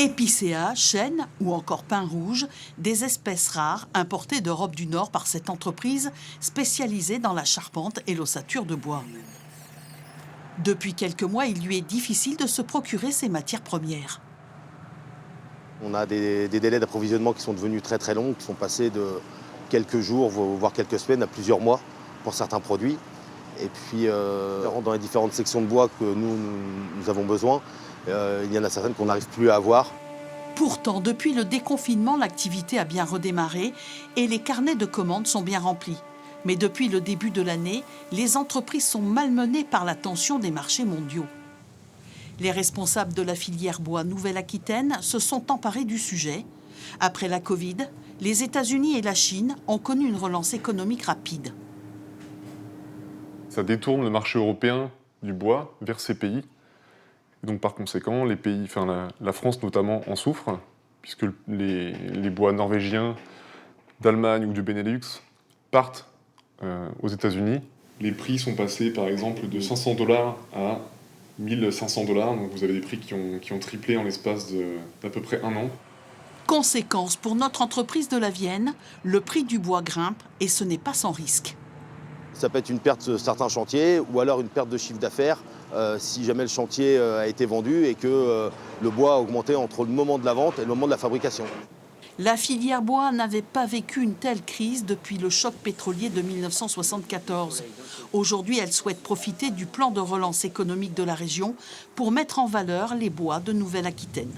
Épicéa, chêne ou encore pin rouge, des espèces rares importées d'Europe du Nord par cette entreprise spécialisée dans la charpente et l'ossature de bois. Depuis quelques mois, il lui est difficile de se procurer ces matières premières. On a des délais d'approvisionnement qui sont devenus très très longs, qui sont passés de quelques jours, voire quelques semaines à plusieurs mois pour certains produits. Et puis, dans les différentes sections de bois que nous avons besoin, il y en a certaines qu'on n'arrive plus à avoir. Pourtant, depuis le déconfinement, l'activité a bien redémarré et les carnets de commandes sont bien remplis. Mais depuis le début de l'année, les entreprises sont malmenées par la tension des marchés mondiaux. Les responsables de la filière bois Nouvelle-Aquitaine se sont emparés du sujet. Après la Covid, les États-Unis et la Chine ont connu une relance économique rapide. Ça détourne le marché européen du bois vers ces pays. Et donc par conséquent, les pays, la France notamment en souffre, puisque les bois norvégiens d'Allemagne ou du Benelux partent aux États-Unis. Les prix sont passés par exemple de 500 $ à 1500 $, donc vous avez des prix qui ont triplé en l'espace d'à peu près un an. Conséquence pour notre entreprise de la Vienne, le prix du bois grimpe et ce n'est pas sans risque. Ça peut être une perte de certains chantiers ou alors une perte de chiffre d'affaires si jamais le chantier a été vendu et que le bois a augmenté entre le moment de la vente et le moment de la fabrication. La filière bois n'avait pas vécu une telle crise depuis le choc pétrolier de 1974. Aujourd'hui, elle souhaite profiter du plan de relance économique de la région pour mettre en valeur les bois de Nouvelle-Aquitaine.